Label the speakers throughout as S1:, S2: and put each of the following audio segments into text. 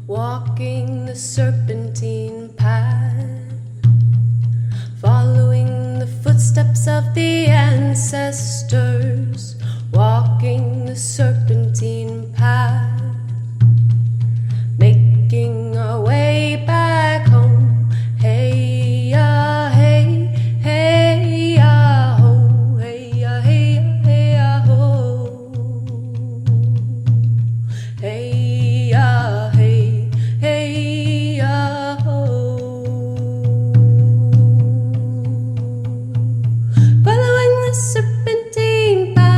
S1: Walking the serpentine path, following the footsteps of the ancestors. Walking the serpentine path, making our way back home. Hey ya, hey, hey ya ho, hey ya, hey ya, hey ya ho. Hey ya, hey, hey ya ho. Following the serpentine path.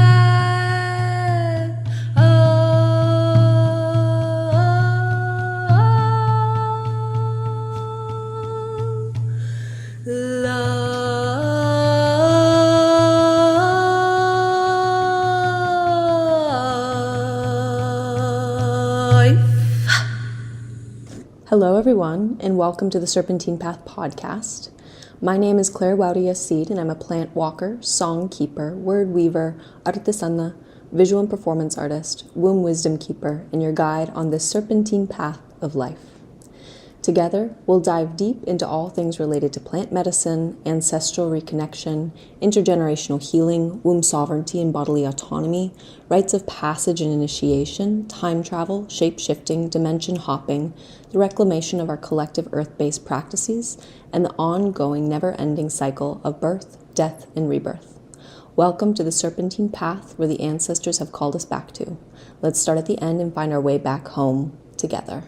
S1: Hello everyone, and welcome to the Serpentine Path podcast. My name is Claire Waudia-Seed, and I'm a plant walker, song keeper, word weaver, artesana, visual and performance artist, womb wisdom keeper, and your guide on this serpentine path of life. Together, we'll dive deep into all things related to plant medicine, ancestral reconnection, intergenerational healing, womb sovereignty and bodily autonomy, rites of passage and initiation, time travel, shape-shifting, dimension hopping, the reclamation of our collective earth-based practices, and the ongoing, never-ending cycle of birth, death, and rebirth. Welcome to the serpentine path where the ancestors have called us back to. Let's start at the end and find our way back home together.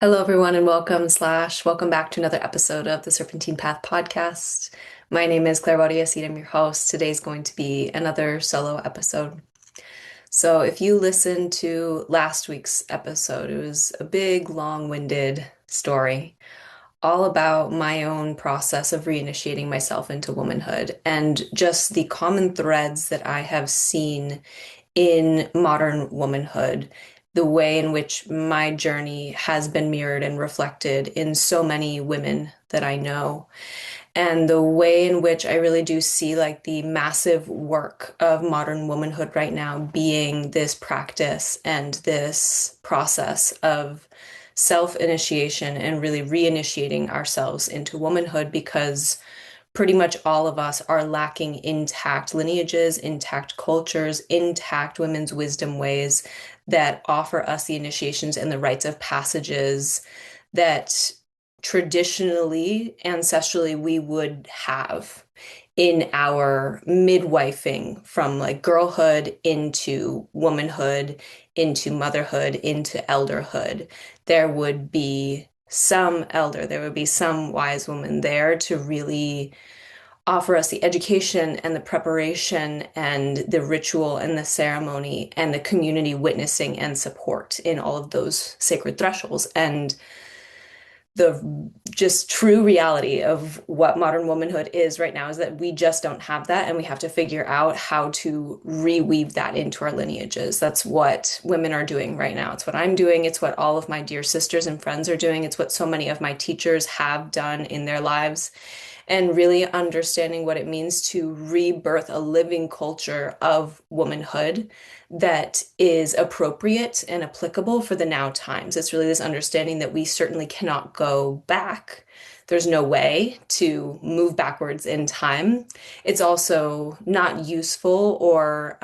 S1: Hello everyone, and welcome back to another episode of the Serpentine Path podcast. My name is Claire Waudia-Seed. I'm your host. Today's going to be another solo episode. So if you listened to last week's episode, it was a big, long-winded story all about my own process of reinitiating myself into womanhood and just the common threads that I have seen in modern womanhood, the way in which my journey has been mirrored and reflected in so many women that I know, and the way in which I really do see like the massive work of modern womanhood right now being this practice and this process of self-initiation and really reinitiating ourselves into womanhood, because pretty much all of us are lacking intact lineages, intact cultures, intact women's wisdom ways that offer us the initiations and the rites of passages that traditionally, ancestrally, we would have in our midwifing from like girlhood into womanhood, into motherhood, into elderhood. There would be some elder, there would be some wise woman there to really offer us the education and the preparation and the ritual and the ceremony and the community witnessing and support in all of those sacred thresholds. And the just true reality of what modern womanhood is right now is that we just don't have that, and we have to figure out how to reweave that into our lineages. That's what women are doing right now. It's what I'm doing. It's what all of my dear sisters and friends are doing. It's what so many of my teachers have done in their lives, and really understanding what it means to rebirth a living culture of womanhood that is appropriate and applicable for the now times. It's really this understanding that we certainly cannot go back. There's no way to move backwards in time. It's also not useful or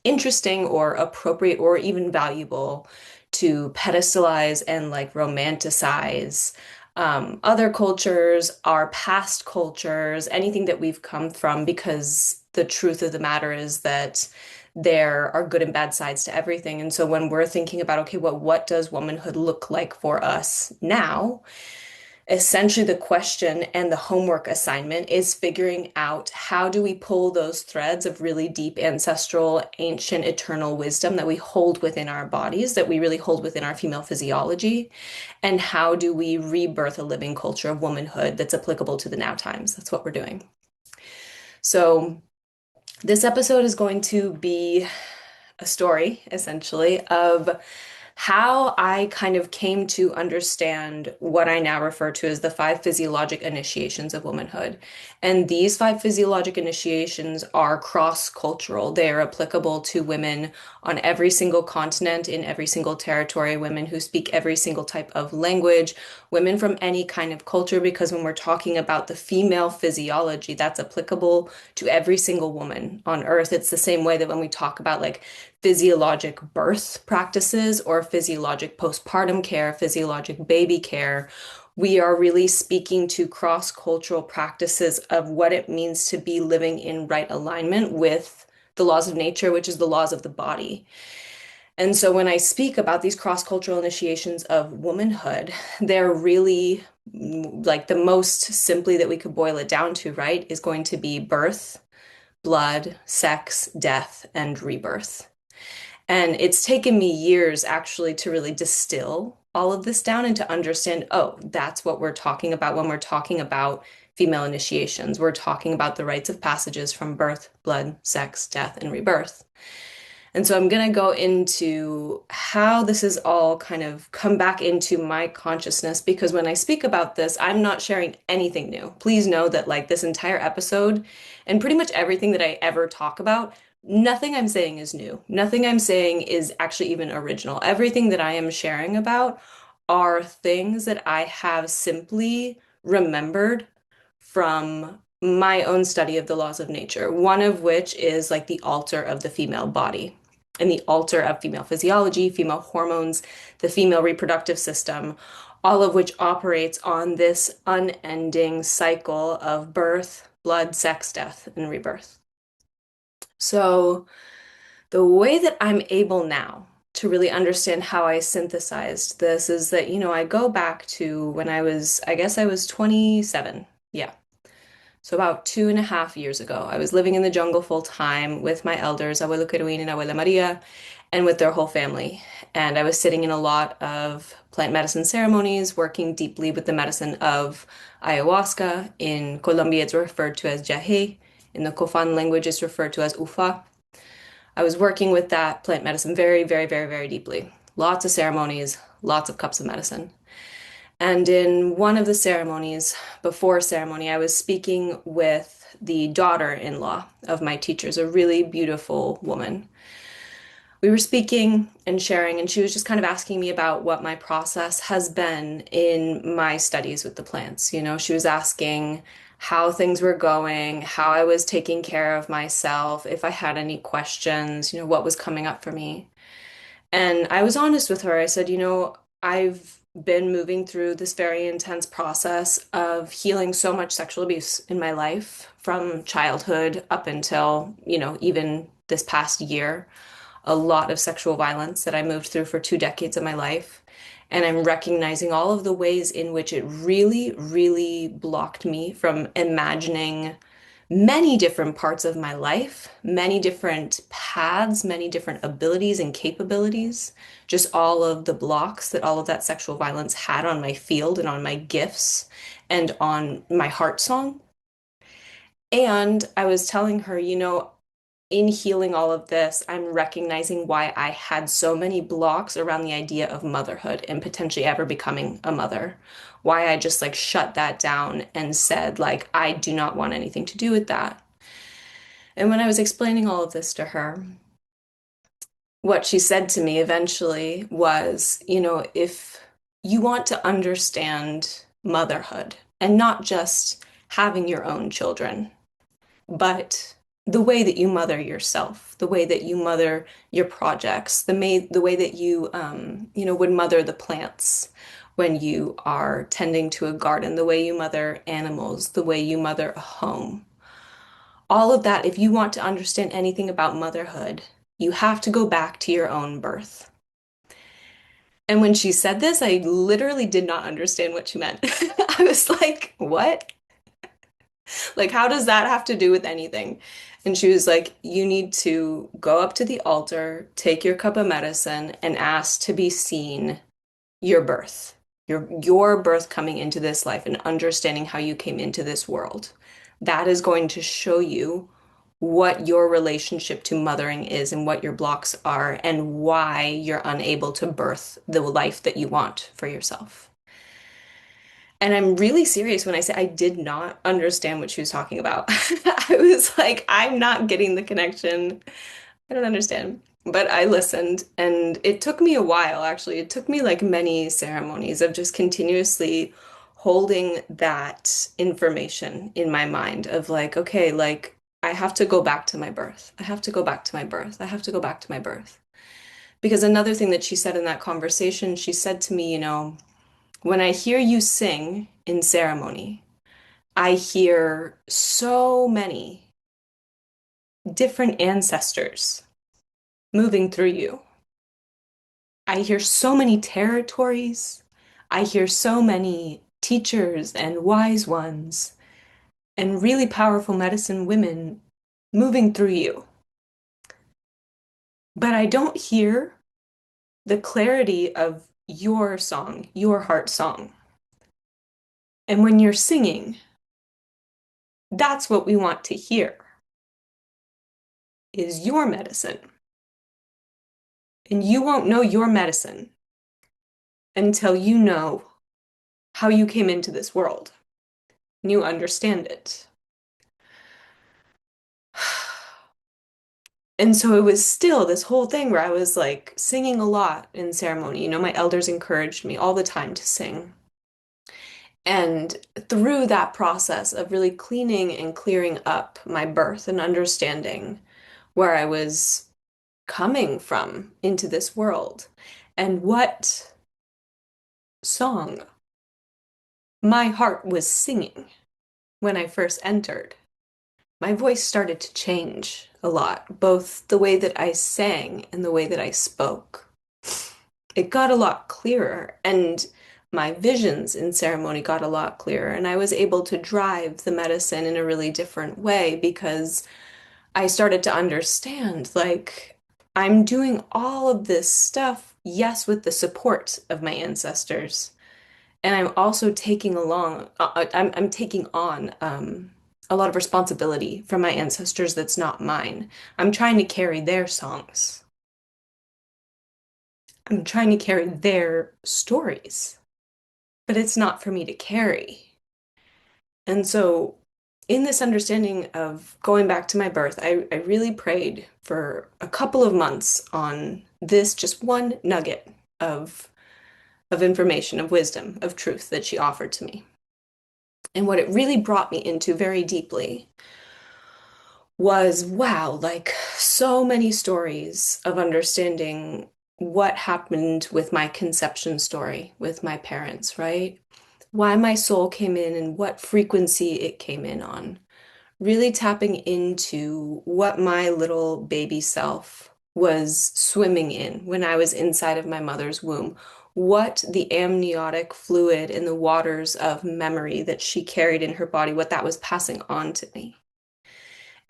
S1: interesting or appropriate or even valuable to pedestalize and like romanticize other cultures, our past cultures, anything that we've come from, because the truth of the matter is that there are good and bad sides to everything. And so when we're thinking about, okay, well, what does womanhood look like for us now? Essentially, the question and the homework assignment is figuring out how do we pull those threads of really deep ancestral, ancient, eternal wisdom that we hold within our bodies, that we really hold within our female physiology, and how do we rebirth a living culture of womanhood that's applicable to the now times? That's what we're doing. So, this episode is going to be a story, essentially, of how I kind of came to understand what I now refer to as the five physiologic initiations of womanhood. And these five physiologic initiations are cross-cultural. They are applicable to women on every single continent, in every single territory, women who speak every single type of language, women from any kind of culture, because when we're talking about the female physiology, that's applicable to every single woman on earth. It's the same way that when we talk about like physiologic birth practices or physiologic postpartum care, physiologic baby care, we are really speaking to cross-cultural practices of what it means to be living in right alignment with the laws of nature, which is the laws of the body. And so when I speak about these cross-cultural initiations of womanhood, they're really like the most simply that we could boil it down to, right, is going to be birth, blood, sex, death, and rebirth. And it's taken me years actually to really distill all of this down and to understand, oh, that's what we're talking about when we're talking about female initiations. We're talking about the rites of passages from birth, blood, sex, death, and rebirth. And so I'm going to go into how this is all kind of come back into my consciousness because when I speak about this, I'm not sharing anything new. Please know that, like, this entire episode and pretty much everything that I ever talk about, nothing I'm saying is new. Nothing I'm saying is actually even original. Everything that I am sharing about are things that I have simply remembered from my own study of the laws of nature, one of which is like the altar of the female body and the altar of female physiology, female hormones, the female reproductive system, all of which operates on this unending cycle of birth, blood, sex, death, and rebirth. So, the way that I'm able now to really understand how I synthesized this is that, I go back to when I guess I was 27. Yeah. So about 2.5 years ago, I was living in the jungle full time with my elders, Abuelo Keruin and Abuela Maria, and with their whole family. And I was sitting in a lot of plant medicine ceremonies, working deeply with the medicine of ayahuasca. In Colombia, it's referred to as jahe. In the Kofan language, it's referred to as ufa. I was working with that plant medicine very, very, very, very deeply. Lots of ceremonies, lots of cups of medicine. And in one of the ceremonies, before ceremony, I was speaking with the daughter-in-law of my teachers, a really beautiful woman. We were speaking and sharing, and she was just kind of asking me about what my process has been in my studies with the plants. She was asking how things were going, how I was taking care of myself, if I had any questions, what was coming up for me. And I was honest with her. I said, I've been moving through this very intense process of healing so much sexual abuse in my life from childhood up until, even this past year. A lot of sexual violence that I moved through for 2 decades of my life. And I'm recognizing all of the ways in which it really, really blocked me from imagining many different parts of my life, many different paths, many different abilities and capabilities, just all of the blocks that all of that sexual violence had on my field and on my gifts and on my heart song. And I was telling her, in healing all of this, I'm recognizing why I had so many blocks around the idea of motherhood and potentially ever becoming a mother. Why I just like shut that down and said, like, I do not want anything to do with that. And when I was explaining all of this to her, what she said to me eventually was, if you want to understand motherhood and not just having your own children, but the way that you mother yourself, the way that you mother your projects, the way that you, would mother the plants when you are tending to a garden, the way you mother animals, the way you mother a home. All of that, if you want to understand anything about motherhood, you have to go back to your own birth. And when she said this, I literally did not understand what she meant. I was like, what? Like, how does that have to do with anything? And she was like, you need to go up to the altar, take your cup of medicine, and ask to be seen your birth, your birth coming into this life and understanding how you came into this world. That is going to show you what your relationship to mothering is and what your blocks are and why you're unable to birth the life that you want for yourself. And I'm really serious when I say I did not understand what she was talking about. I was like, I'm not getting the connection. I don't understand. But I listened, and it took me a while, actually. It took me like many ceremonies of just continuously holding that information in my mind of like, okay, like I have to go back to my birth. I have to go back to my birth. I have to go back to my birth. Because another thing that she said in that conversation, she said to me, when I hear you sing in ceremony, I hear so many different ancestors moving through you. I hear so many territories. I hear so many teachers and wise ones and really powerful medicine women moving through you. But I don't hear the clarity of your song, your heart song. And when you're singing, that's what we want to hear is your medicine. And you won't know your medicine until you know how you came into this world and you understand it. And so it was still this whole thing where I was like singing a lot in ceremony. My elders encouraged me all the time to sing. And through that process of really cleaning and clearing up my birth and understanding where I was coming from into this world and what song my heart was singing when I first entered, my voice started to change a lot, both the way that I sang and the way that I spoke. It got a lot clearer, and my visions in ceremony got a lot clearer, and I was able to drive the medicine in a really different way because I started to understand, like, I'm doing all of this stuff, yes, with the support of my ancestors, and I'm also taking along, I'm taking on a lot of responsibility from my ancestors that's not mine. I'm trying to carry their songs. I'm trying to carry their stories, but it's not for me to carry. And so, in this understanding of going back to my birth, I really prayed for a couple of months on this just one nugget of information, of wisdom, of truth that she offered to me. And what it really brought me into very deeply was wow, like so many stories of understanding what happened with my conception story with my parents, right? Why my soul came in and what frequency it came in on. Really tapping into what my little baby self was swimming in when I was inside of my mother's womb. What the amniotic fluid in the waters of memory that she carried in her body, what that was passing on to me.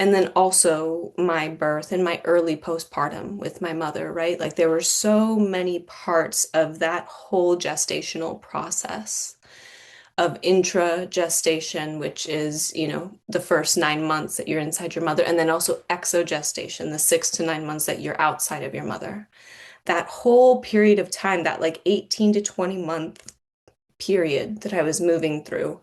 S1: And then also my birth and my early postpartum with my mother, right? Like there were so many parts of that whole gestational process of intra-gestation, which is, the first 9 months that you're inside your mother, and then also exogestation, the 6 to 9 months that you're outside of your mother. That whole period of time, that like 18 to 20 month period that I was moving through,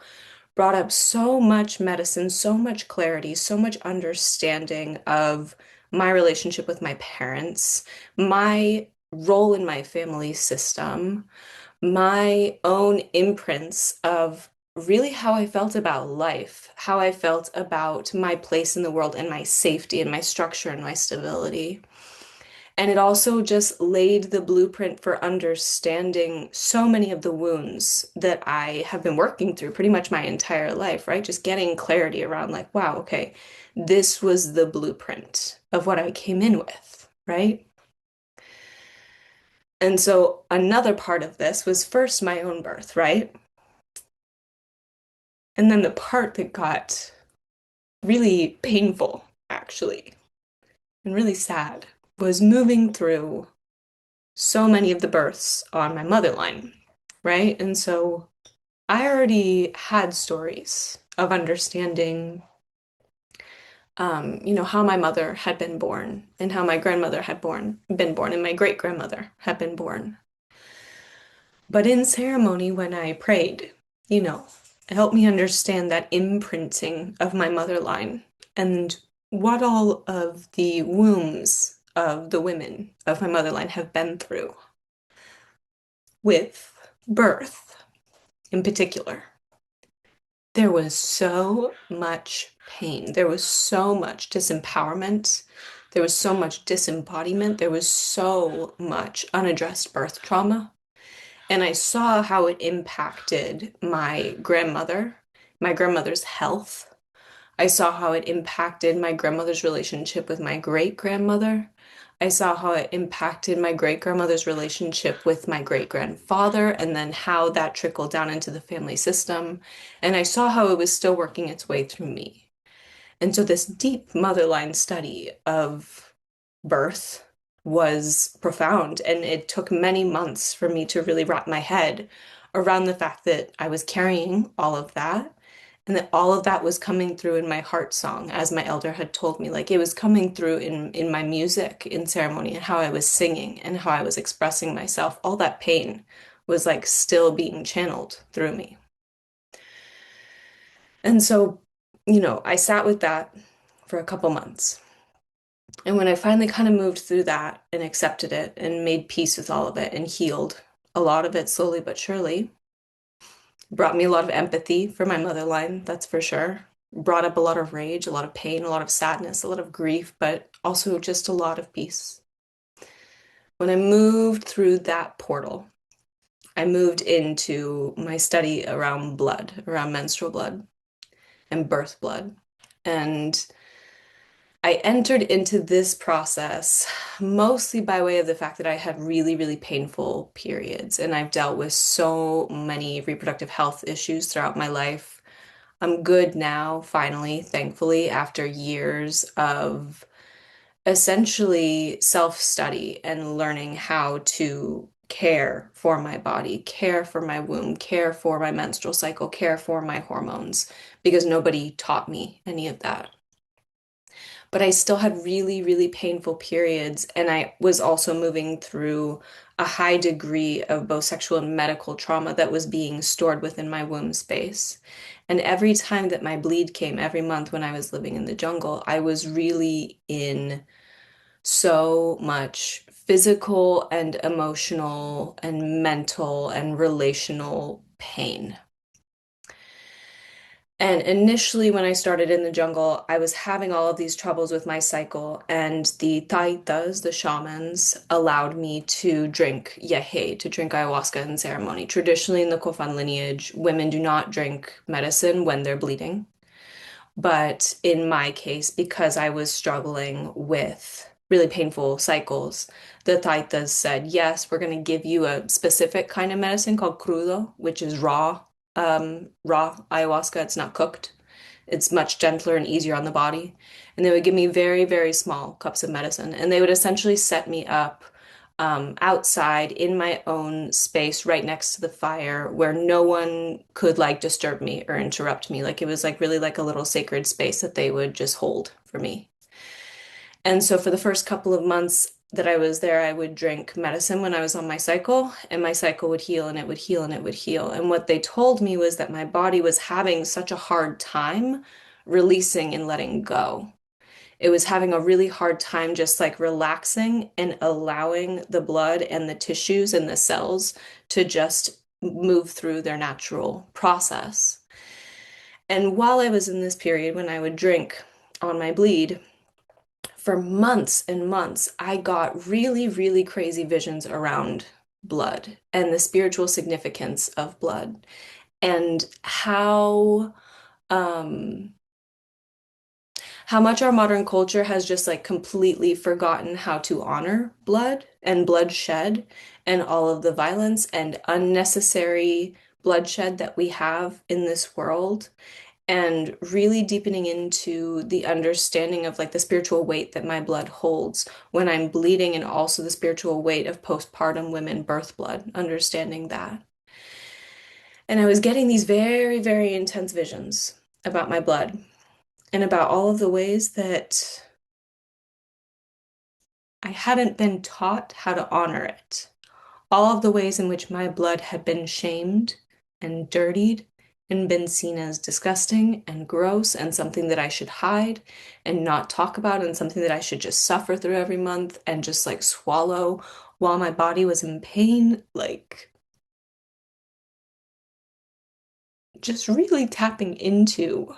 S1: brought up so much medicine, so much clarity, so much understanding of my relationship with my parents, my role in my family system, my own imprints of really how I felt about life, how I felt about my place in the world and my safety and my structure and my stability. And it also just laid the blueprint for understanding so many of the wounds that I have been working through pretty much my entire life, right? Just getting clarity around, like, wow, okay, this was the blueprint of what I came in with, right? And so another part of this was first my own birth, right? And then the part that got really painful, actually, and really sad was moving through so many of the births on my mother line, right? And so I already had stories of understanding, how my mother had been born and how my grandmother had been born, and my great grandmother had been born. But in ceremony, when I prayed, it helped me understand that imprinting of my mother line and what all of the wombs of the women of my mother line have been through with birth in particular. There was so much pain. There was so much disempowerment. There was so much disembodiment. There was so much unaddressed birth trauma. And I saw how it impacted my grandmother's health. I saw how it impacted my grandmother's relationship with my great grandmother. I saw how it impacted my great grandmother's relationship with my great grandfather, and then how that trickled down into the family system. And I saw how it was still working its way through me. And so this deep motherline study of birth was profound, and it took many months for me to really wrap my head around the fact that I was carrying all of that and that all of that was coming through in my heart song, as my elder had told me. Like, it was coming through in my music in ceremony, and how I was singing and how I was expressing myself. All that pain was like still being channeled through me. And so, I sat with that for a couple months. And when I finally kind of moved through that and accepted it and made peace with all of it and healed a lot of it slowly but surely, brought me a lot of empathy for my mother line, that's for sure. Brought up a lot of rage, a lot of pain, a lot of sadness, a lot of grief, but also just a lot of peace. When I moved through that portal, I moved into my study around blood, around menstrual blood and birth blood. And I entered into this process mostly by way of the fact that I had really, really painful periods, and I've dealt with so many reproductive health issues throughout my life. I'm good now, finally, thankfully, after years of essentially self-study and learning how to care for my body, care for my womb, care for my menstrual cycle, care for my hormones, because nobody taught me any of that. But I still had really, really painful periods. And I was also moving through a high degree of both sexual and medical trauma that was being stored within my womb space. And every time that my bleed came, every month when I was living in the jungle, I was really in so much physical and emotional and mental and relational pain. And initially, when I started in the jungle, I was having all of these troubles with my cycle, and the taitas, the shamans, allowed me to drink yahe, to drink ayahuasca in ceremony. Traditionally, in the Kofan lineage, women do not drink medicine when they're bleeding. But in my case, because I was struggling with really painful cycles, the taitas said, yes, we're going to give you a specific kind of medicine called crudo, which is raw ayahuasca. It's not cooked. It's much gentler and easier on the body. And they would give me very, very small cups of medicine. And they would essentially set me up outside in my own space right next to the fire where no one could like disturb me or interrupt me. Like, it was like really like a little sacred space that they would just hold for me. And so for the first couple of months that I was there, I would drink medicine when I was on my cycle, and my cycle would heal and it would heal and it would heal. And what they told me was that my body was having such a hard time releasing and letting go. It was having a really hard time just like relaxing and allowing the blood and the tissues and the cells to just move through their natural process. And while I was in this period when I would drink on my bleed, for months and months, I got really, really crazy visions around blood and the spiritual significance of blood and um how much our modern culture has just like completely forgotten how to honor blood and bloodshed and all of the violence and unnecessary bloodshed that we have in this world, and really deepening into the understanding of like the spiritual weight that my blood holds when I'm bleeding, and also the spiritual weight of postpartum women birth blood, understanding that. And I was getting these very, very intense visions about my blood and about all of the ways that I hadn't been taught how to honor it. All of the ways in which my blood had been shamed and dirtied and been seen as disgusting and gross and something that I should hide and not talk about, and something that I should just suffer through every month and just like swallow while my body was in pain. Like, just really tapping into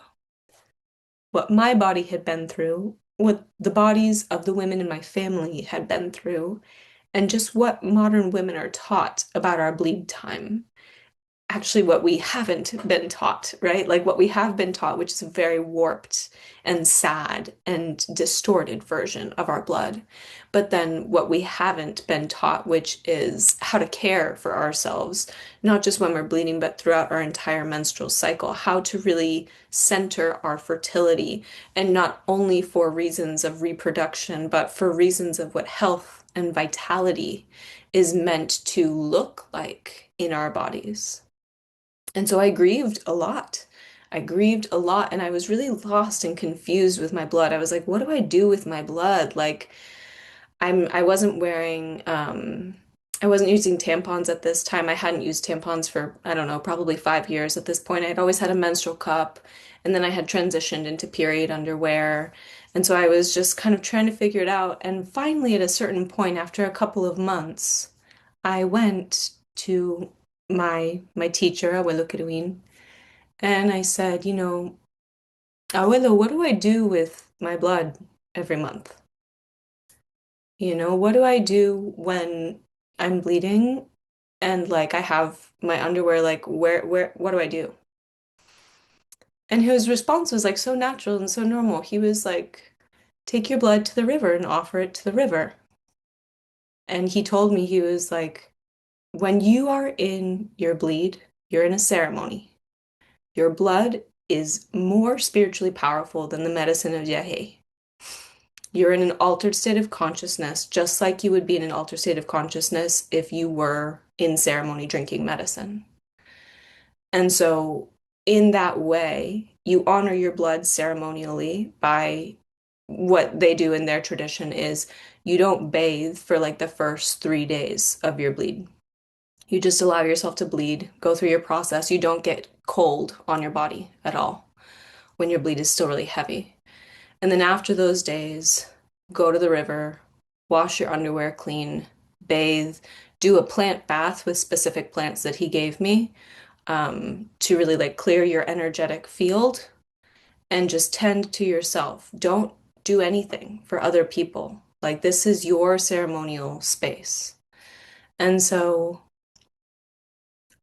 S1: what my body had been through, what the bodies of the women in my family had been through, and just what modern women are taught about our bleed time. Actually, what we haven't been taught, right? Like what we have been taught, which is a very warped and sad and distorted version of our blood. But then what we haven't been taught, which is how to care for ourselves, not just when we're bleeding, but throughout our entire menstrual cycle, how to really center our fertility, and not only for reasons of reproduction, but for reasons of what health and vitality is meant to look like in our bodies. And so I grieved a lot. I grieved a lot, and I was really lost and confused with my blood. I was like, what do I do with my blood? Like, I wasn't wearing I wasn't using tampons at this time. I hadn't used tampons for, I don't know, probably 5 years at this point. I'd always had a menstrual cup, and then I had transitioned into period underwear. And so I was just kind of trying to figure it out. And finally, at a certain point, after a couple of months, I went to my teacher, Abuelo Keruin, and I said, Abuelo, what do I do with my blood every month? What do I do when I'm bleeding and like I have my underwear, like what do I do? And his response was like so natural and so normal. He was like, take your blood to the river and offer it to the river. And he told me, he was like, when you are in your bleed, you're in a ceremony. Your blood is more spiritually powerful than the medicine of Yahe. You're in an altered state of consciousness, just like you would be in an altered state of consciousness if you were in ceremony drinking medicine. And so, in that way, you honor your blood ceremonially by what they do in their tradition is you don't bathe for like the first 3 days of your bleed. You just allow yourself to bleed, go through your process. You don't get cold on your body at all when your bleed is still really heavy. And then after those days, go to the river, wash your underwear clean, bathe, do a plant bath with specific plants that he gave me, to really like clear your energetic field, and just tend to yourself. Don't do anything for other people. Like, this is your ceremonial space. And so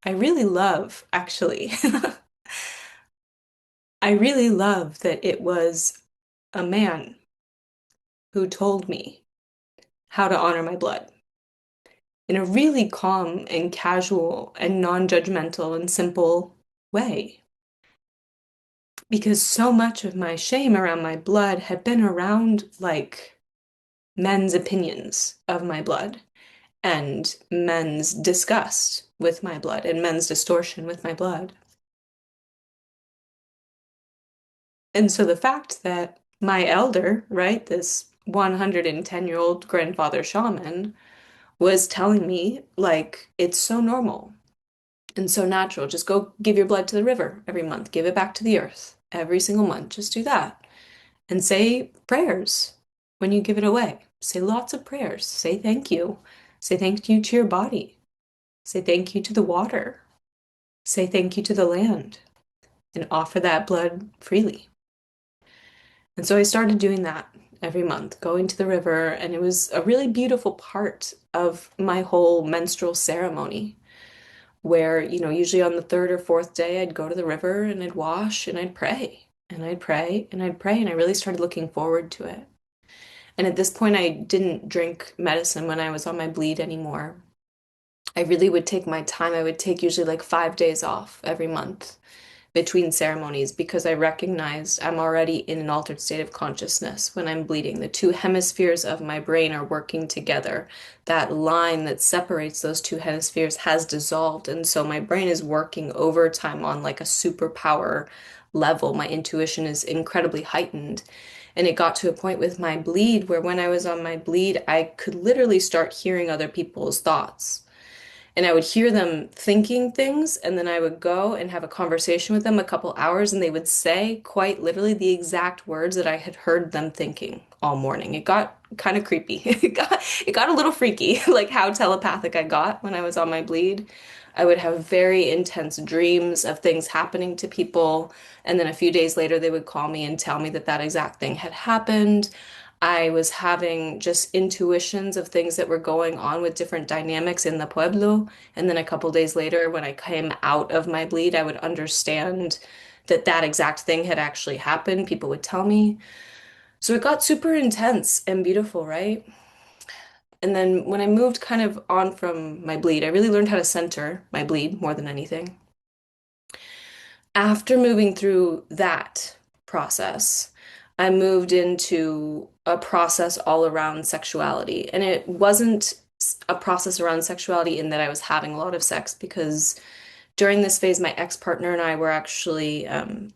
S1: I really love, actually, I really love that it was a man who told me how to honor my blood in a really calm and casual and non-judgmental and simple way. Because so much of my shame around my blood had been around like men's opinions of my blood, and men's disgust with my blood, and men's distortion with my blood. And so the fact that my elder, right, this 110-year-old grandfather shaman, was telling me, like, it's so normal and so natural. Just go give your blood to the river every month, give it back to the earth every single month. Just do that. And say prayers when you give it away. Say lots of prayers. Say thank you. Say thank you to your body. Say thank you to the water. Say thank you to the land. and offer that blood freely. And so I started doing that every month, going to the river, and it was a really beautiful part of my whole menstrual ceremony where, usually on the third or fourth day, I'd go to the river and I'd wash and I'd pray and I'd pray and I'd pray. And I really started looking forward to it. And at this point, I didn't drink medicine when I was on my bleed anymore. I really would take my time. I would take usually like 5 days off every month between ceremonies because I recognized I'm already in an altered state of consciousness when I'm bleeding. The two hemispheres of my brain are working together. That line that separates those two hemispheres has dissolved. And so my brain is working overtime on like a superpower level. My intuition is incredibly heightened. And it got to a point with my bleed where when I was on my bleed, I could literally start hearing other people's thoughts. And I would hear them thinking things, and then I would go and have a conversation with them a couple hours, and they would say quite literally the exact words that I had heard them thinking all morning. It got kind of creepy. It got a little freaky, like how telepathic I got when I was on my bleed. I would have very intense dreams of things happening to people, and then a few days later, they would call me and tell me that that exact thing had happened. I was having just intuitions of things that were going on with different dynamics in the pueblo. And then a couple days later, when I came out of my bleed, I would understand that that exact thing had actually happened. People would tell me. So it got super intense and beautiful, right? And then when I moved kind of on from my bleed, I really learned how to center my bleed more than anything. After moving through that process, I moved into a process all around sexuality. And it wasn't a process around sexuality in that I was having a lot of sex, because during this phase, my ex-partner and I were actually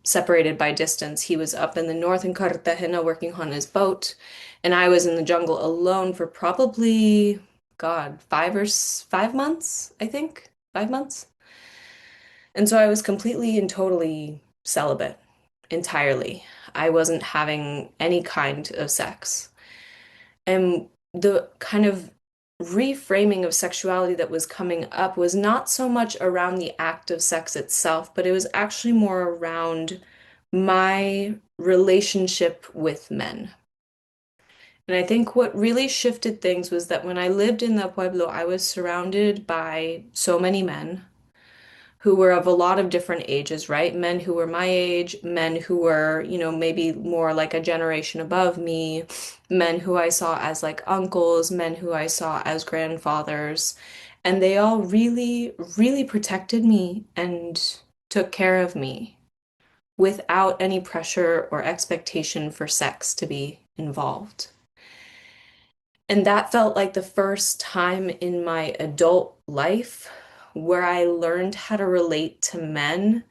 S1: separated by distance. He was up in the north in Cartagena working on his boat, and I was in the jungle alone for probably, God, 5 months, I think. 5 months. And so I was completely and totally celibate entirely. I wasn't having any kind of sex. And the kind of reframing of sexuality that was coming up was not so much around the act of sex itself, but it was actually more around my relationship with men. And I think what really shifted things was that when I lived in the pueblo, I was surrounded by so many men who were of a lot of different ages, right? Men who were my age, men who were, maybe more like a generation above me, men who I saw as like uncles, men who I saw as grandfathers. And they all really, really protected me and took care of me without any pressure or expectation for sex to be involved. And that felt like the first time in my adult life where I learned how to relate to men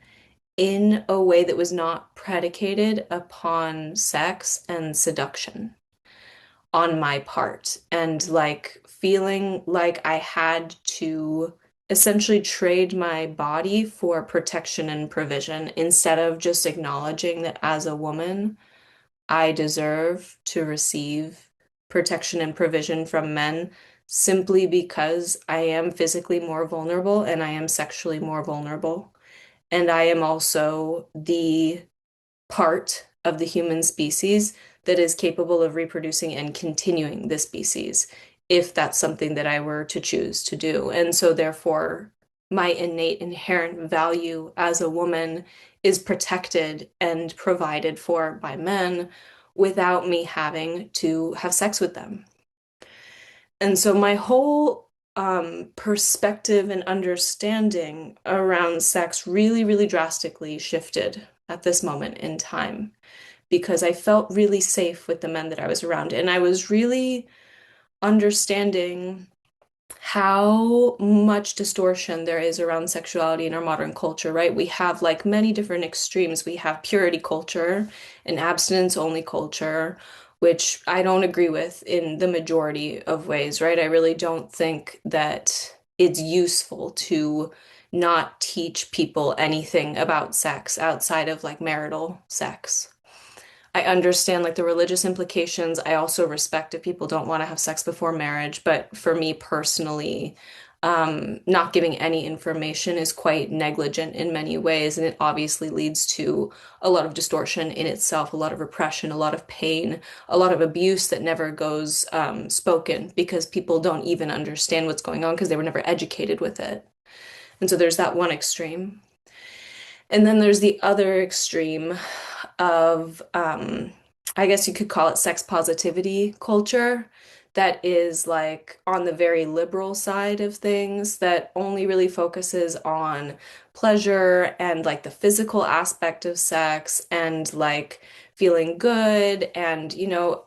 S1: in a way that was not predicated upon sex and seduction on my part. And like feeling like I had to essentially trade my body for protection and provision instead of just acknowledging that as a woman, I deserve to receive protection and provision from men simply because I am physically more vulnerable and I am sexually more vulnerable. And I am also the part of the human species that is capable of reproducing and continuing the species, if that's something that I were to choose to do. And so, therefore, my innate inherent value as a woman is protected and provided for by men without me having to have sex with them. And so my whole perspective and understanding around sex really, really drastically shifted at this moment in time because I felt really safe with the men that I was around. And I was really understanding how much distortion there is around sexuality in our modern culture, right? We have like many different extremes. We have purity culture and abstinence only culture, which I don't agree with in the majority of ways, right? I really don't think that it's useful to not teach people anything about sex outside of like marital sex. I understand like the religious implications. I also respect if people don't want to have sex before marriage, but for me personally, Not giving any information is quite negligent in many ways, and it obviously leads to a lot of distortion in itself, a lot of repression, a lot of pain, a lot of abuse that never goes spoken because people don't even understand what's going on because they were never educated with it. And so there's that one extreme. And then there's the other extreme of, I guess you could call it sex positivity culture, that is like on the very liberal side of things, that only really focuses on pleasure and like the physical aspect of sex and like feeling good and,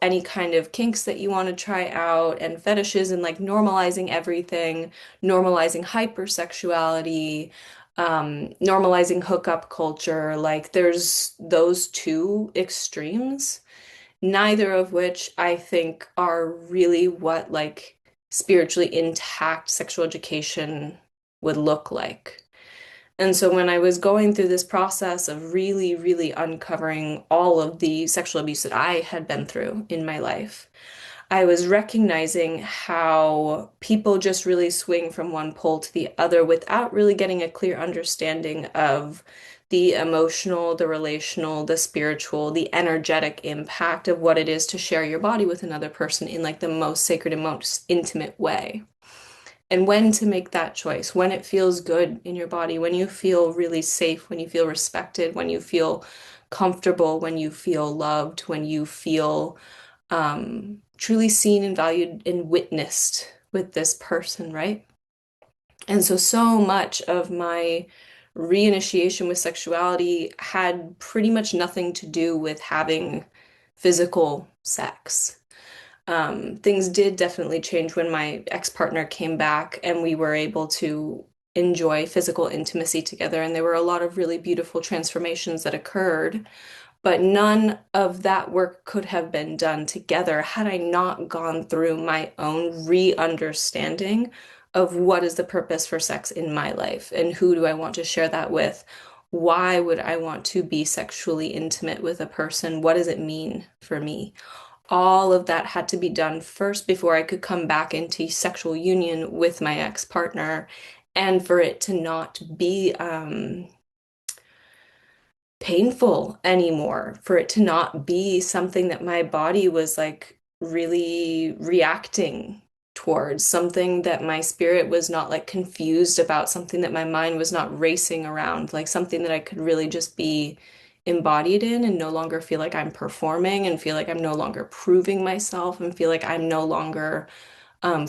S1: any kind of kinks that you want to try out and fetishes and like normalizing everything, normalizing hypersexuality, normalizing hookup culture. Like there's those two extremes, neither of which I think are really what like spiritually intact sexual education would look like. And so when I was going through this process of really, really uncovering all of the sexual abuse that I had been through in my life, I was recognizing how people just really swing from one pole to the other without really getting a clear understanding of the emotional, the relational, the spiritual, the energetic impact of what it is to share your body with another person in like the most sacred and most intimate way. And when to make that choice, when it feels good in your body, when you feel really safe, when you feel respected, when you feel comfortable, when you feel loved, when you feel truly seen and valued and witnessed with this person, right? And so, so much of my reinitiation with sexuality had pretty much nothing to do with having physical sex. Things did definitely change when my ex-partner came back and we were able to enjoy physical intimacy together. And there were a lot of really beautiful transformations that occurred. But none of that work could have been done together had I not gone through my own re-understanding of what is the purpose for sex in my life and who do I want to share that with? Why would I want to be sexually intimate with a person? What does it mean for me? All of that had to be done first before I could come back into sexual union with my ex-partner and for it to not be painful anymore, for it to not be something that my body was like really reacting towards, something that my spirit was not like confused about, something that my mind was not racing around, like something that I could really just be embodied in and no longer feel like I'm performing and feel like I'm no longer proving myself and feel like I'm no longer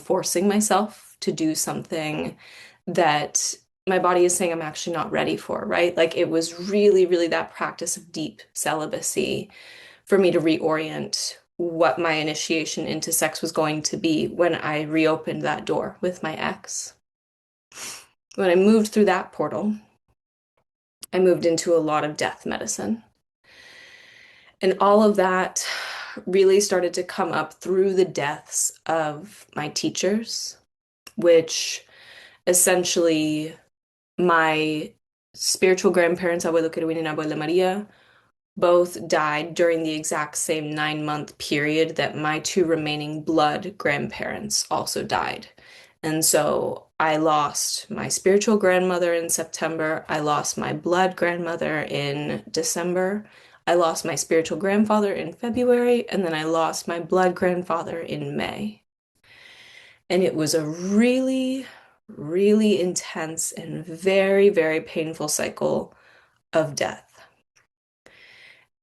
S1: forcing myself to do something that my body is saying I'm actually not ready for, right? Like it was really, really that practice of deep celibacy for me to reorient what my initiation into sex was going to be when I reopened that door with my ex. When I moved through that portal, I moved into a lot of death medicine. And all of that really started to come up through the deaths of my teachers, which essentially my spiritual grandparents, Abuelo Kerwin and Abuela Maria, both died during the exact same 9-month period that my two remaining blood grandparents also died. And so I lost my spiritual grandmother in September. I lost my blood grandmother in December. I lost my spiritual grandfather in February. And then I lost my blood grandfather in May. And it was a really, really intense and very, very painful cycle of death.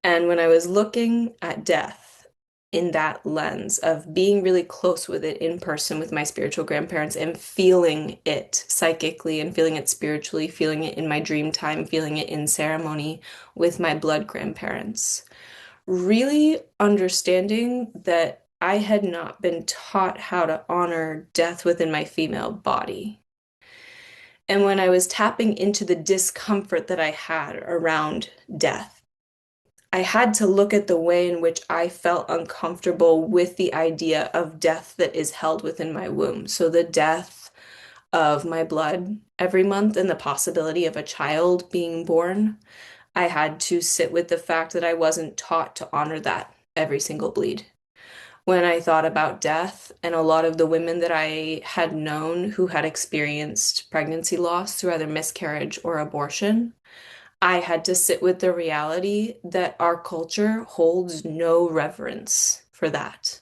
S1: And when I was looking at death in that lens of being really close with it in person with my spiritual grandparents and feeling it psychically and feeling it spiritually, feeling it in my dream time, feeling it in ceremony with my blood grandparents, really understanding that I had not been taught how to honor death within my female body. And when I was tapping into the discomfort that I had around death, I had to look at the way in which I felt uncomfortable with the idea of death that is held within my womb. So the death of my blood every month and the possibility of a child being born. I had to sit with the fact that I wasn't taught to honor that every single bleed. when I thought about death and a lot of the women that I had known who had experienced pregnancy loss through either miscarriage or abortion. I had to sit with the reality that our culture holds no reverence for that.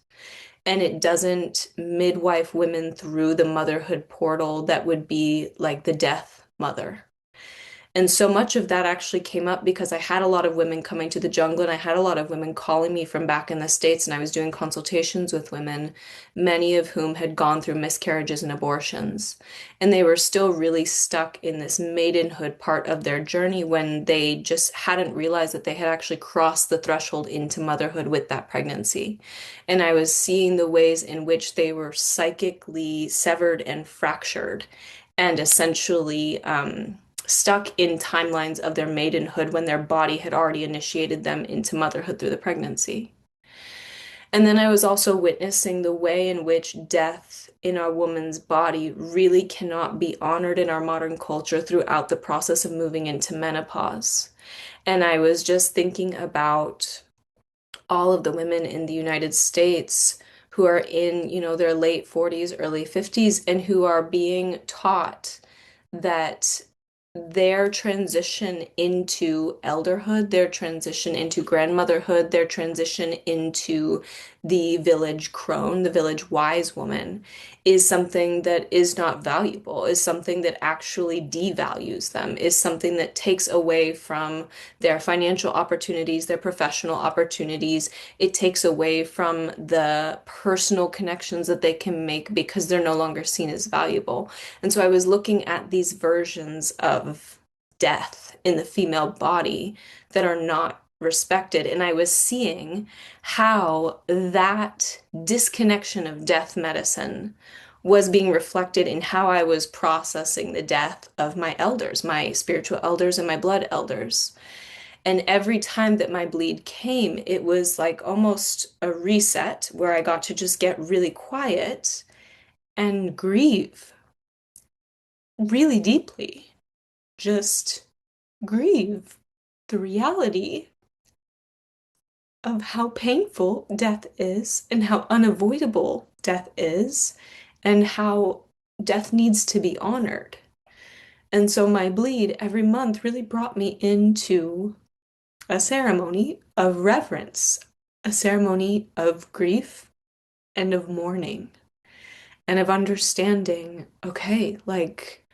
S1: And it doesn't midwife women through the motherhood portal that would be like the death mother. And so much of that actually came up because I had a lot of women coming to the jungle and I had a lot of women calling me from back in the States, and I was doing consultations with women, many of whom had gone through miscarriages and abortions. And they were still really stuck in this maidenhood part of their journey when they just hadn't realized that they had actually crossed the threshold into motherhood with that pregnancy. And I was seeing the ways in which they were psychically severed and fractured and essentially stuck in timelines of their maidenhood when their body had already initiated them into motherhood through the pregnancy. And then I was also witnessing the way in which death in a woman's body really cannot be honored in our modern culture throughout the process of moving into menopause. And I was just thinking about all of the women in the United States who are in, their late 40s, early 50s, and who are being taught that their transition into elderhood, their transition into grandmotherhood, their transition into the village crone, the village wise woman, is something that is not valuable, is something that actually devalues them, is something that takes away from their financial opportunities, their professional opportunities. It takes away from the personal connections that they can make because they're no longer seen as valuable. And so I was looking at these versions of death in the female body that are not respected. And I was seeing how that disconnection of death medicine was being reflected in how I was processing the death of my elders, my spiritual elders and my blood elders. And every time that my bleed came, it was like almost a reset where I got to just get really quiet and grieve really deeply. Just grieve the reality of how painful death is and how unavoidable death is and how death needs to be honored. And so my bleed every month really brought me into a ceremony of reverence, a ceremony of grief and of mourning and of understanding, okay, like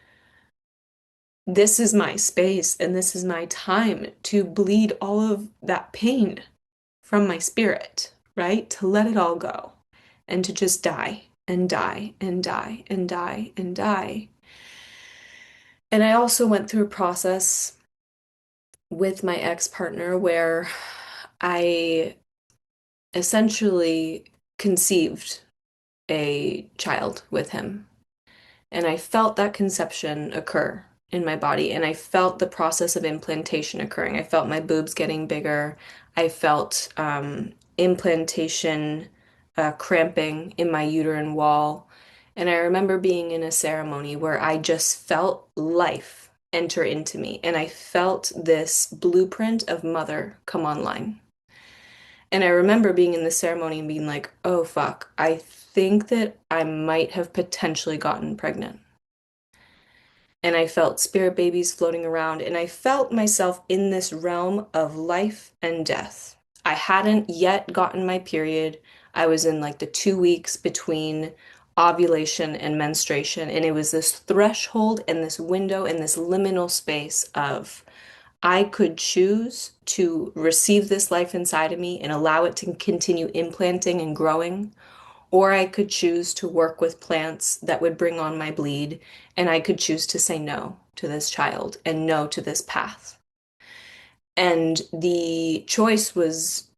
S1: this is my space and this is my time to bleed all of that pain from my spirit, right? To let it all go and to just die and die and die and die and die. And I also went through a process with my ex-partner where I essentially conceived a child with him. And I felt that conception occur in my body, and I felt the process of implantation occurring. I felt my boobs getting bigger. I felt implantation cramping in my uterine wall. And I remember being in a ceremony where I just felt life enter into me, and I felt this blueprint of mother come online. And I remember being in the ceremony and being like, oh fuck, I think that I might have potentially gotten pregnant. And I felt spirit babies floating around, and I felt myself in this realm of life and death. I hadn't yet gotten my period. I was in like the 2 weeks between ovulation and menstruation, and it was this threshold and this window and this liminal space of I could choose to receive this life inside of me and allow it to continue implanting and growing, or I could choose to work with plants that would bring on my bleed, and I could choose to say no to this child and no to this path. And the choice was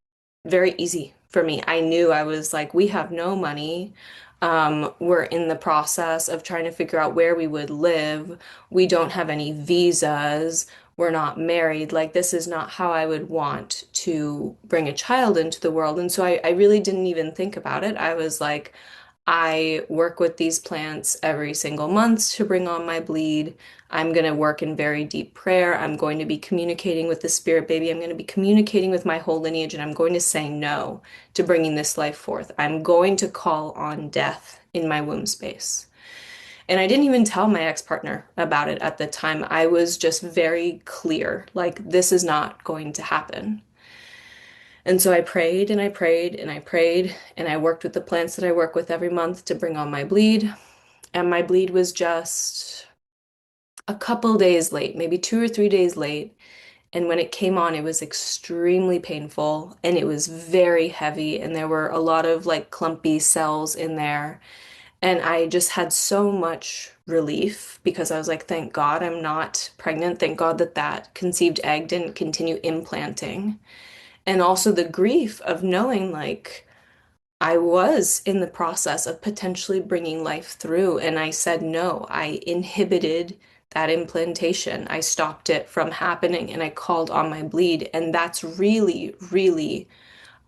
S1: very easy for me. I knew I was like, we have no money. We're in the process of trying to figure out where we would live. We don't have any visas. We're not married. Like, this is not how I would want to bring a child into the world. And so I really didn't even think about it. I was like, I work with these plants every single month to bring on my bleed. I'm going to work in very deep prayer. I'm going to be communicating with the spirit baby. I'm going to be communicating with my whole lineage, and I'm going to say no to bringing this life forth. I'm going to call on death in my womb space. And I didn't even tell my ex-partner about it at the time. I was just very clear, like, this is not going to happen. And so I prayed and I prayed and I prayed, and I worked with the plants that I work with every month to bring on my bleed. And my bleed was just a couple days late, maybe 2 or 3 days late. And when it came on, it was extremely painful and it was very heavy. And there were a lot of like clumpy cells in there. And I just had so much relief because I was like, thank God I'm not pregnant. Thank God that that conceived egg didn't continue implanting. And also the grief of knowing like I was in the process of potentially bringing life through. And I said no. I inhibited that implantation. I stopped it from happening and I called on my bleed. And that's really, really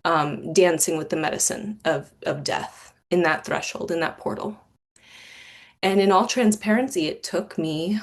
S1: dancing with the medicine of death in that threshold, in that portal. And in all transparency, it took me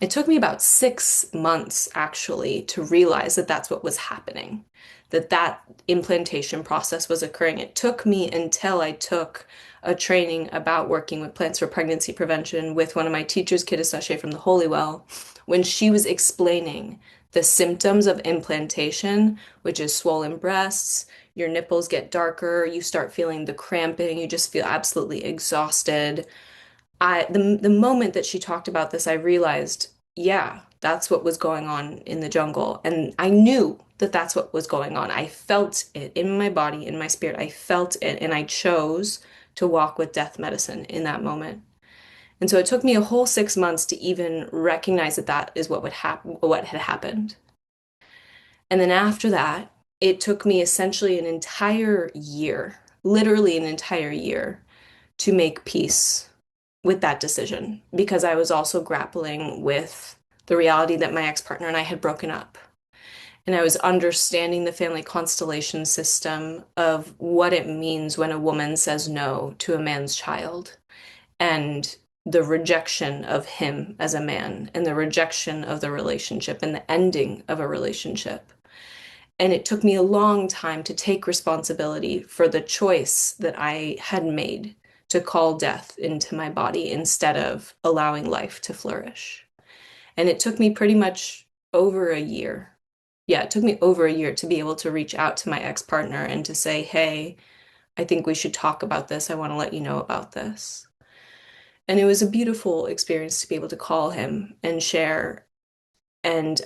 S1: about 6 months actually to realize that that's what was happening, that that implantation process was occurring. It took me until I took a training about working with plants for pregnancy prevention with one of my teachers, Kidda Sachet from the Holy Well, when she was explaining the symptoms of implantation, which is swollen breasts, your nipples get darker, you start feeling the cramping, you just feel absolutely exhausted. The moment that she talked about this, I realized, yeah, that's what was going on in the jungle. And I knew that that's what was going on. I felt it in my body, in my spirit. I felt it, and I chose to walk with death medicine in that moment. And so it took me a whole 6 months to even recognize that that is what would happen, what had happened. And then after that, it took me essentially an entire year, literally an entire year, to make peace with that decision because I was also grappling with the reality that my ex-partner and I had broken up. And I was understanding the family constellation system of what it means when a woman says no to a man's child and the rejection of him as a man and the rejection of the relationship and the ending of a relationship. And it took me a long time to take responsibility for the choice that I had made to call death into my body instead of allowing life to flourish. And it took me pretty much over a year. Yeah, it took me over a year to be able to reach out to my ex-partner and to say, hey, I think we should talk about this. I want to let you know about this. And it was a beautiful experience to be able to call him and share and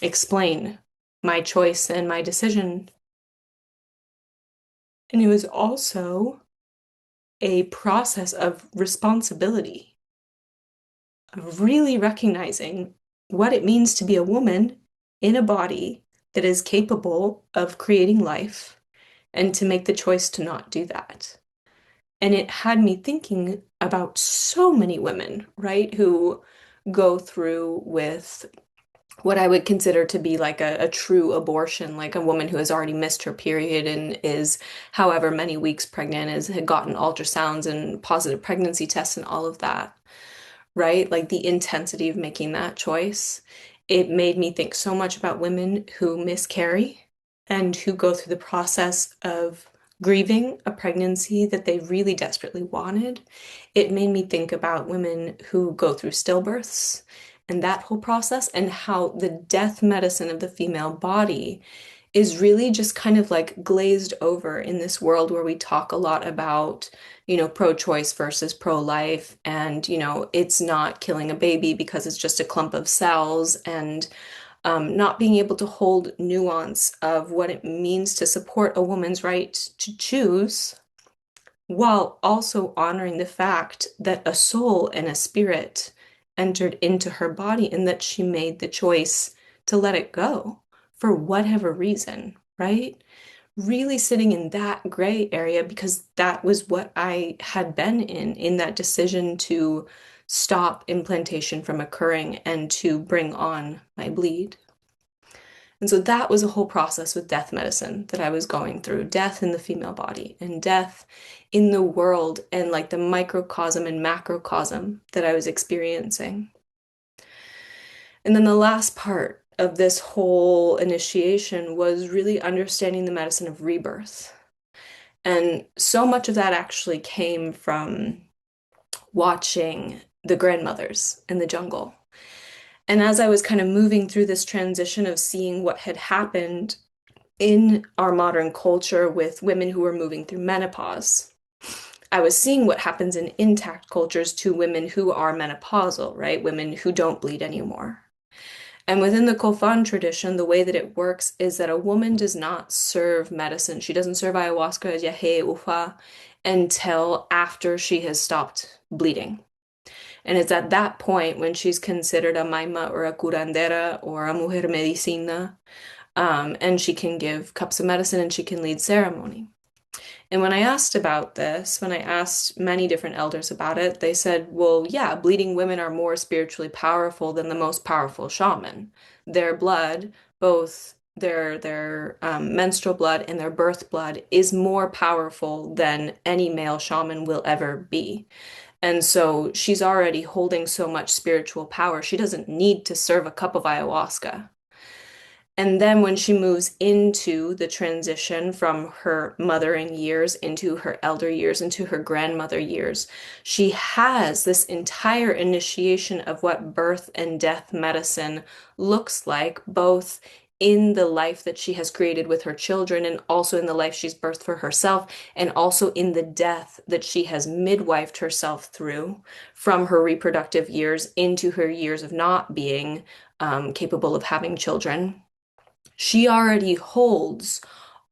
S1: explain my choice and my decision. And it was also a process of responsibility, of really recognizing what it means to be a woman in a body that is capable of creating life and to make the choice to not do that. And it had me thinking about so many women, right, who go through with what I would consider to be like a true abortion, like a woman who has already missed her period and is however many weeks pregnant, has had gotten ultrasounds and positive pregnancy tests and all of that, right? Like the intensity of making that choice. It made me think so much about women who miscarry and who go through the process of grieving a pregnancy that they really desperately wanted. It made me think about women who go through stillbirths and that whole process and how the death medicine of the female body is really just kind of like glazed over in this world where we talk a lot about, pro-choice versus pro-life, and, it's not killing a baby because it's just a clump of cells, and not being able to hold nuance of what it means to support a woman's right to choose while also honoring the fact that a soul and a spirit entered into her body and that she made the choice to let it go for whatever reason, right? Really sitting in that gray area because that was what I had been in that decision to stop implantation from occurring and to bring on my bleed. And so that was a whole process with death medicine that I was going through, death in the female body and death in the world and like the microcosm and macrocosm that I was experiencing. And then the last part of this whole initiation was really understanding the medicine of rebirth. And so much of that actually came from watching the grandmothers in the jungle. And as I was kind of moving through this transition of seeing what had happened in our modern culture with women who were moving through menopause, I was seeing what happens in intact cultures to women who are menopausal, right? Women who don't bleed anymore. And within the Kofan tradition, the way that it works is that a woman does not serve medicine. She doesn't serve ayahuasca, yahe, ufa, until after she has stopped bleeding. And it's at that point when she's considered a maima or a curandera or a mujer medicina, and she can give cups of medicine and she can lead ceremony. And when I asked about this, when I asked many different elders about it, they said, well, yeah, bleeding women are more spiritually powerful than the most powerful shaman. Their blood, both their menstrual blood and their birth blood, is more powerful than any male shaman will ever be. And so she's already holding so much spiritual power. She doesn't need to serve a cup of ayahuasca. And then when she moves into the transition from her mothering years into her elder years, into her grandmother years, she has this entire initiation of what birth and death medicine looks like, both in the life that she has created with her children and also in the life she's birthed for herself, and also in the death that she has midwifed herself through from her reproductive years into her years of not being capable of having children. She already holds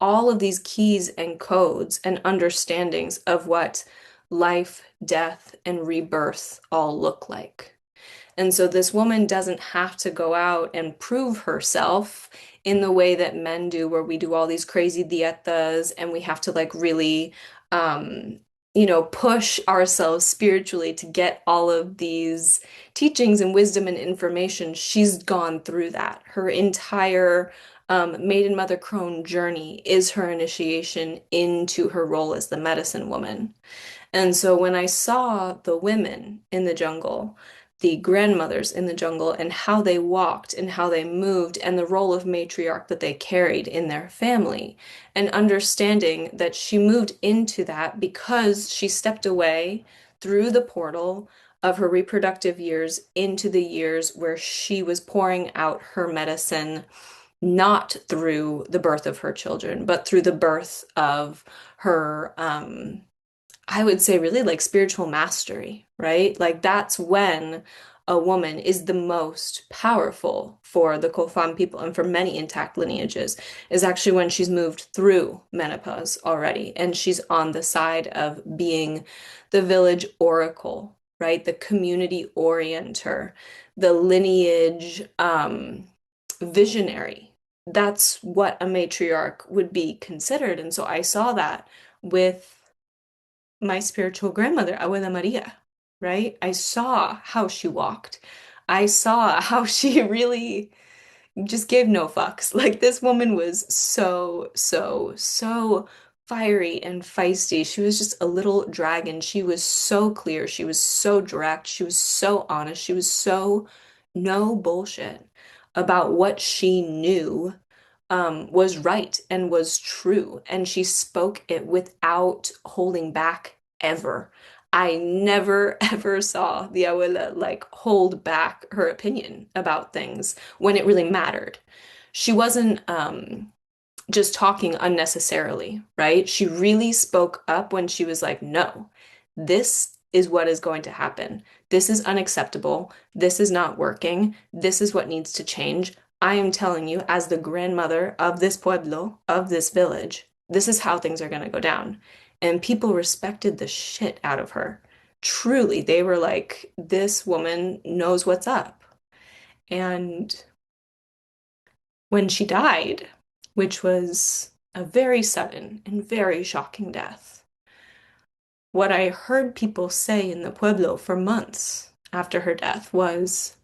S1: all of these keys and codes and understandings of what life, death, and rebirth all look like. And so this woman doesn't have to go out and prove herself in the way that men do, where we do all these crazy dietas and we have to like really, um, push ourselves spiritually to get all of these teachings and wisdom and information. She's gone through that. Her entire maiden mother crone journey is her initiation into her role as the medicine woman. And so when I saw the women in the jungle, the grandmothers in the jungle, and how they walked and how they moved, and the role of matriarch that they carried in their family, and understanding that she moved into that because she stepped away through the portal of her reproductive years into the years where she was pouring out her medicine, not through the birth of her children, but through the birth of her I would say really like spiritual mastery, right? Like that's when a woman is the most powerful for the Kofan people and for many intact lineages, is actually when she's moved through menopause already and she's on the side of being the village oracle, right? The community orienter, the lineage visionary. That's what a matriarch would be considered. And so I saw that with my spiritual grandmother, Abuela Maria, right? I saw how she walked. I saw how she really just gave no fucks. Like this woman was so fiery and feisty. She was just a little dragon. She was so clear. She was so direct. She was so honest. She was so no bullshit about what she knew was right and was true. And she spoke it without holding back ever. I never ever saw the abuela like hold back her opinion about things when it really mattered. She wasn't just talking unnecessarily, right? She really spoke up when she was like, no, this is what is going to happen. This is unacceptable. This is not working. This is what needs to change. I am telling you, as the grandmother of this pueblo, of this village, this is how things are going to go down. And people respected the shit out of her. Truly, they were like, this woman knows what's up. And when she died, which was a very sudden and very shocking death, what I heard people say in the pueblo for months after her death was,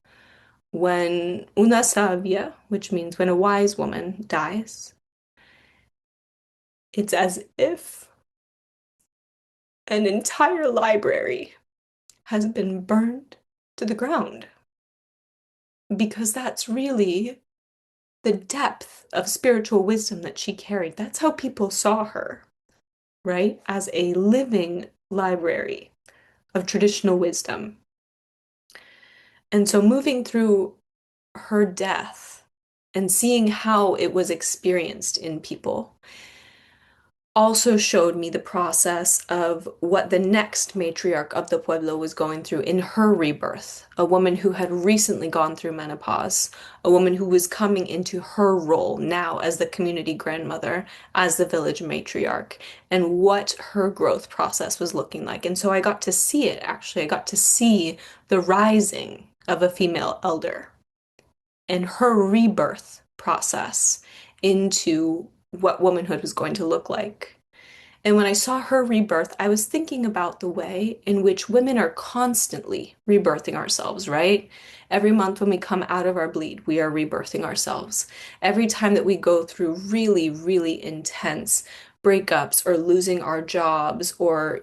S1: when una sabia, which means when a wise woman dies, it's as if an entire library has been burned to the ground. Because that's really the depth of spiritual wisdom that she carried. That's how people saw her, right? As a living library of traditional wisdom. And so moving through her death and seeing how it was experienced in people also showed me the process of what the next matriarch of the Pueblo was going through in her rebirth. A woman who had recently gone through menopause, a woman who was coming into her role now as the community grandmother, as the village matriarch, and what her growth process was looking like. And so I got to see it actually. I got to see the rising of a female elder and her rebirth process into what womanhood was going to look like. And when I saw her rebirth, I was thinking about the way in which women are constantly rebirthing ourselves, right? Every month when we come out of our bleed, we are rebirthing ourselves. Every time that we go through really, really intense breakups or losing our jobs or,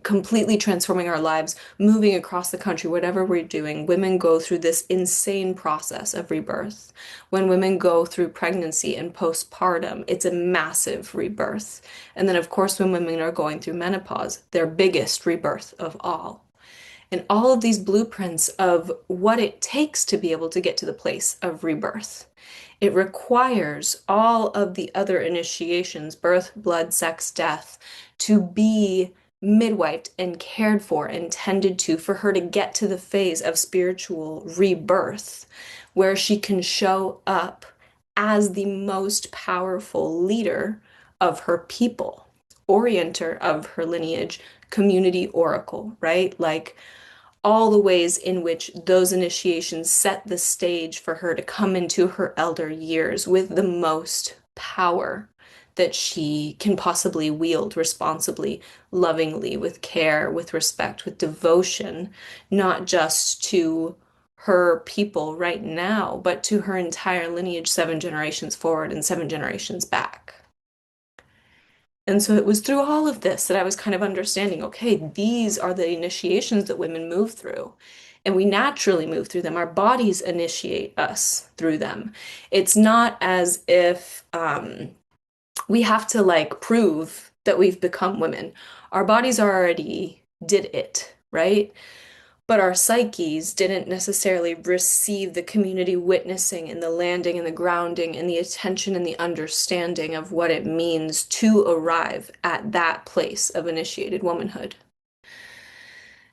S1: completely transforming our lives, moving across the country, whatever we're doing, women go through this insane process of rebirth. When women go through pregnancy and postpartum, it's a massive rebirth. And then, of course, when women are going through menopause, their biggest rebirth of all. And all of these blueprints of what it takes to be able to get to the place of rebirth. It requires all of the other initiations, birth, blood, sex, death, to be midwifed and cared for and tended to for her to get to the phase of spiritual rebirth where she can show up as the most powerful leader of her people, orienter of her lineage, community oracle, right? Like all the ways in which those initiations set the stage for her to come into her elder years with the most power that she can possibly wield responsibly, lovingly, with care, with respect, with devotion, not just to her people right now, but to her entire lineage, 7 generations forward and 7 generations back. And so it was through all of this that I was kind of understanding, okay, these are the initiations that women move through. And we naturally move through them. Our bodies initiate us through them. It's not as if we have to like prove that we've become women. Our bodies already did it, right? But our psyches didn't necessarily receive the community witnessing and the landing and the grounding and the attention and the understanding of what it means to arrive at that place of initiated womanhood.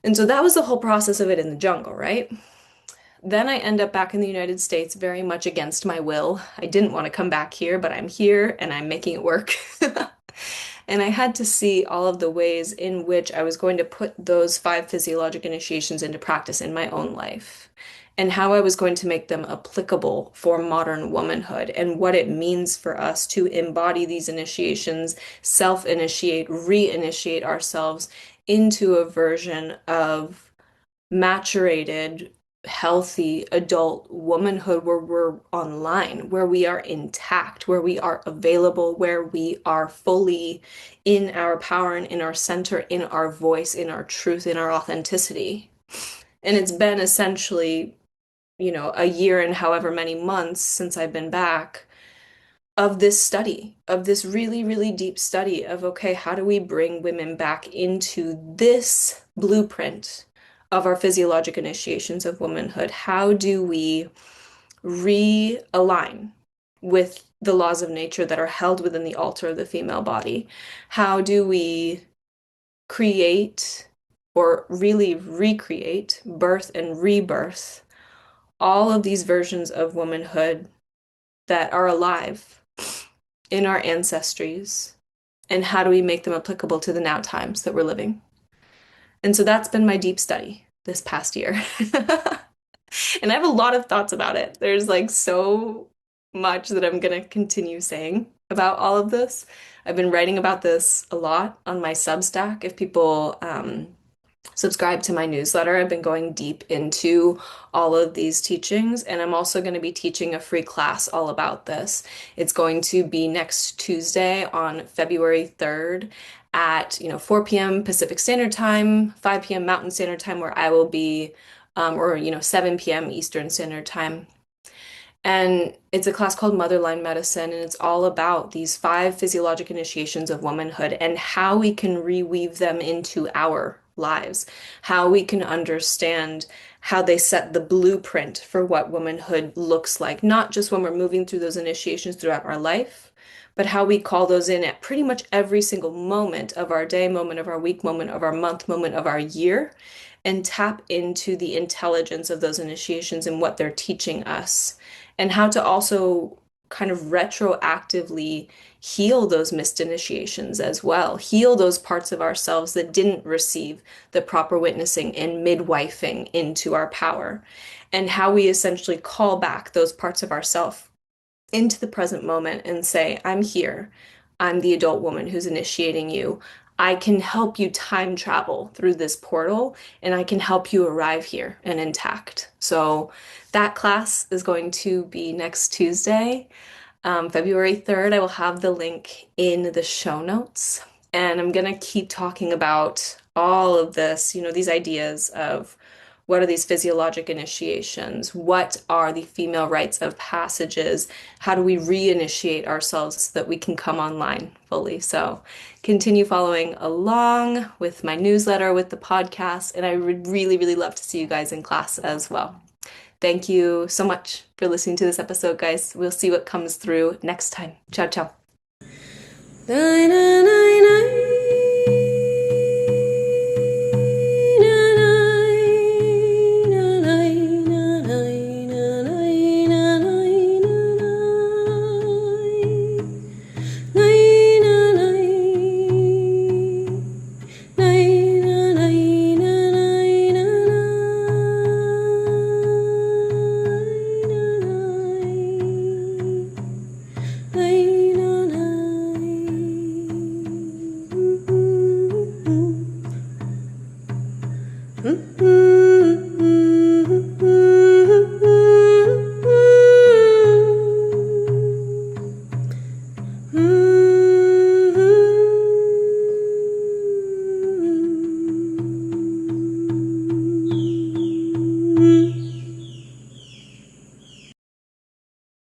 S1: And so that was the whole process of it in the jungle, right? Then I end up back in the United States very much against my will. I didn't want to come back here, but I'm here and I'm making it work. And I had to see all of the ways in which I was going to put those 5 physiologic initiations into practice in my own life, and how I was going to make them applicable for modern womanhood, and what it means for us to embody these initiations, self-initiate, re-initiate ourselves into a version of maturated, healthy adult womanhood where we're online, where we are intact, where we are available, where we are fully in our power and in our center, in our voice, in our truth, in our authenticity. And it's been essentially, a year and however many months since I've been back of this study, of this really, really deep study of, okay, how do we bring women back into this blueprint of our physiologic initiations of womanhood? How do we realign with the laws of nature that are held within the altar of the female body? How do we create or really recreate, birth and rebirth, all of these versions of womanhood that are alive in our ancestries, and how do we make them applicable to the now times that we're living? And so that's been my deep study this past year. And I have a lot of thoughts about it. There's like so much that I'm going to continue saying about all of this. I've been writing about this a lot on my Substack. If people subscribe to my newsletter. I've been going deep into all of these teachings, and I'm also going to be teaching a free class all about this. It's going to be next Tuesday on February 3rd at 4 p.m. Pacific Standard Time, 5 p.m. Mountain Standard Time, where I will be, or 7 p.m. Eastern Standard Time. And it's a class called Motherline Medicine, and it's all about these 5 physiologic initiations of womanhood and how we can reweave them into our lives, how we can understand how they set the blueprint for what womanhood looks like, not just when we're moving through those initiations throughout our life, but how we call those in at pretty much every single moment of our day, moment of our week, moment of our month, moment of our year, and tap into the intelligence of those initiations and what they're teaching us and how to also kind of retroactively heal those missed initiations as well, heal those parts of ourselves that didn't receive the proper witnessing and midwifing into our power, and how we essentially call back those parts of ourself into the present moment and say, I'm here. I'm the adult woman who's initiating you. I can help you time travel through this portal and I can help you arrive here and intact. So that class is going to be next Tuesday, February 3rd. I will have the link in the show notes. And I'm going to keep talking about all of this, these ideas of what are these physiologic initiations? What are the female rites of passages? How do we reinitiate ourselves so that we can come online fully? So continue following along with my newsletter, with the podcast, and I would really, really love to see you guys in class as well. Thank you so much for listening to this episode, guys. We'll see what comes through next time. Ciao, ciao.